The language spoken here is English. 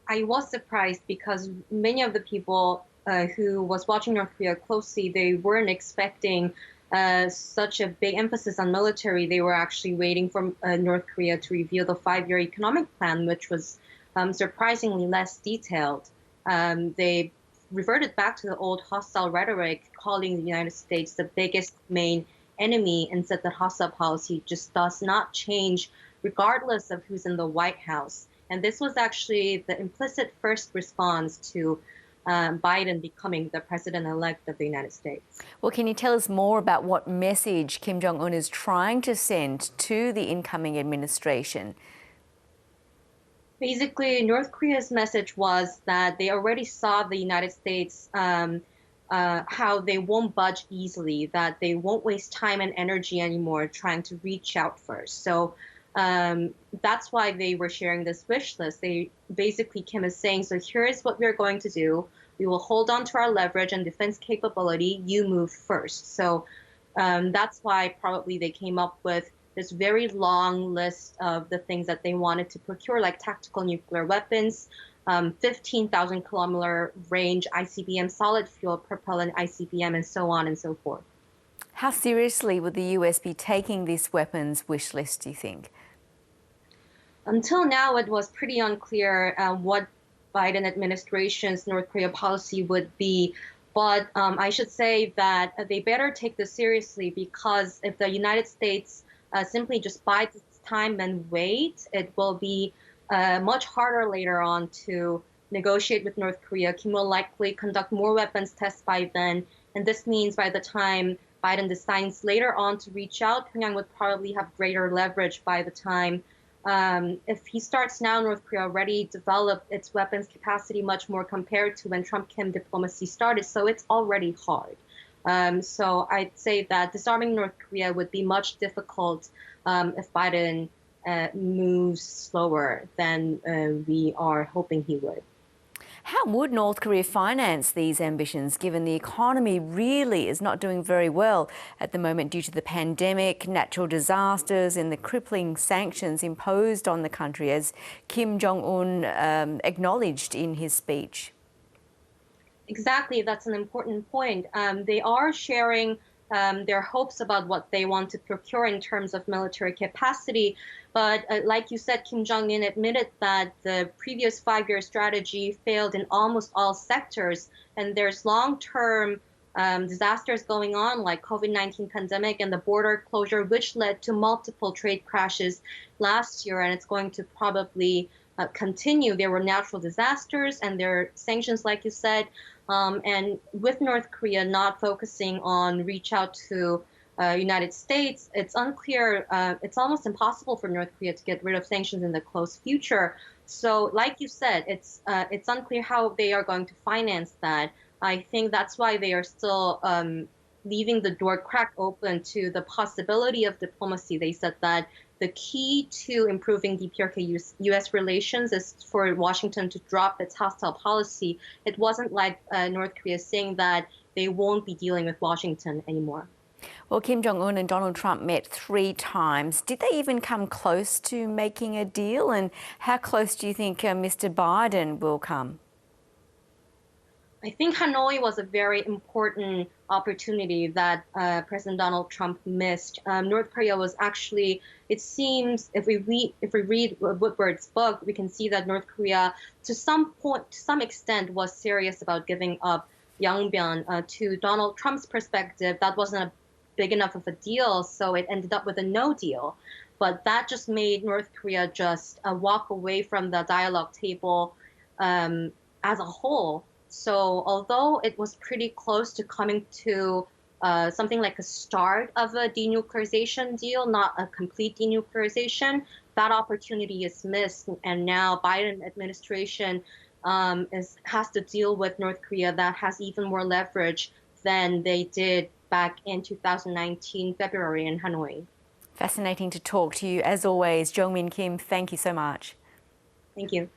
I was surprised because many of the people who was watching North Korea closely, they weren't expecting such a big emphasis on military. They were actually waiting for North Korea to reveal the five-year economic plan, which was surprisingly less detailed. They reverted back to the old hostile rhetoric, calling the United States the biggest main enemy, and said that hostile policy just does not change regardless of who's in the White House. And this was actually the implicit first response to Biden becoming the president-elect of the United States. Well, can you tell us more about what message Kim Jong-un is trying to send to the incoming administration? Basically, North Korea's message was that they already saw the United States, how they won't budge easily, that they won't waste time and energy anymore trying to reach out first. So that's why they were sharing this wish list. Basically, Kim is saying, so here's what we're going to do. We will hold on to our leverage and defense capability. You move first. So that's why probably they came up with this very long list of the things that they wanted to procure, like tactical nuclear weapons, 15,000 kilometer range ICBM, solid fuel propellant ICBM, and so on and so forth. How seriously would the US be taking this weapons wish list, do you think? Until now, it was pretty unclear what Biden administration's North Korea policy would be. But I should say that they better take this seriously, because if the United States simply just bides its time and wait, it will be much harder later on to negotiate with North Korea. Kim will likely conduct more weapons tests by then. And this means by the time Biden decides later on to reach out, Pyongyang would probably have greater leverage by the time. If he starts now, North Korea already developed its weapons capacity much more compared to when Trump-Kim diplomacy started, so it's already hard. So I'd say that disarming North Korea would be much difficult if Biden moves slower than we are hoping he would. How would North Korea finance these ambitions, given the economy really is not doing very well at the moment due to the pandemic, natural disasters, and the crippling sanctions imposed on the country, as Kim Jong-un acknowledged in his speech? Exactly, that's an important point. They are sharing their hopes about what they want to procure in terms of military capacity. But like you said, Kim Jong-un admitted that the previous five-year strategy failed in almost all sectors. And there's long-term disasters going on, like COVID-19 pandemic and the border closure, which led to multiple trade crashes last year. And it's going to probably continue. There were natural disasters and there are sanctions, like you said. And with North Korea not focusing on reach out to United States, it's unclear. It's almost impossible for North Korea to get rid of sanctions in the close future. So, like you said, it's unclear how they are going to finance that. I think that's why they are still leaving the door cracked open to the possibility of diplomacy. They said that the key to improving DPRK-US relations is for Washington to drop its hostile policy. It wasn't like North Korea saying that they won't be dealing with Washington anymore. Well, Kim Jong-un and Donald Trump met 3 times. Did they even come close to making a deal? And how close do you think Mr. Biden will come? I think Hanoi was a very important opportunity that President Donald Trump missed. North Korea was actually, it seems, if we read Woodward's book, we can see that North Korea, to some extent, was serious about giving up Yongbyon. To Donald Trump's perspective, that wasn't a big enough of a deal, so it ended up with a no deal. But that just made North Korea just walk away from the dialogue table as a whole. So although it was pretty close to coming to something like a start of a denuclearization deal, not a complete denuclearization, that opportunity is missed. And now Biden administration has to deal with North Korea that has even more leverage than they did back in 2019, February in Hanoi. Fascinating to talk to you. As always, Jeongmin Kim, thank you so much. Thank you.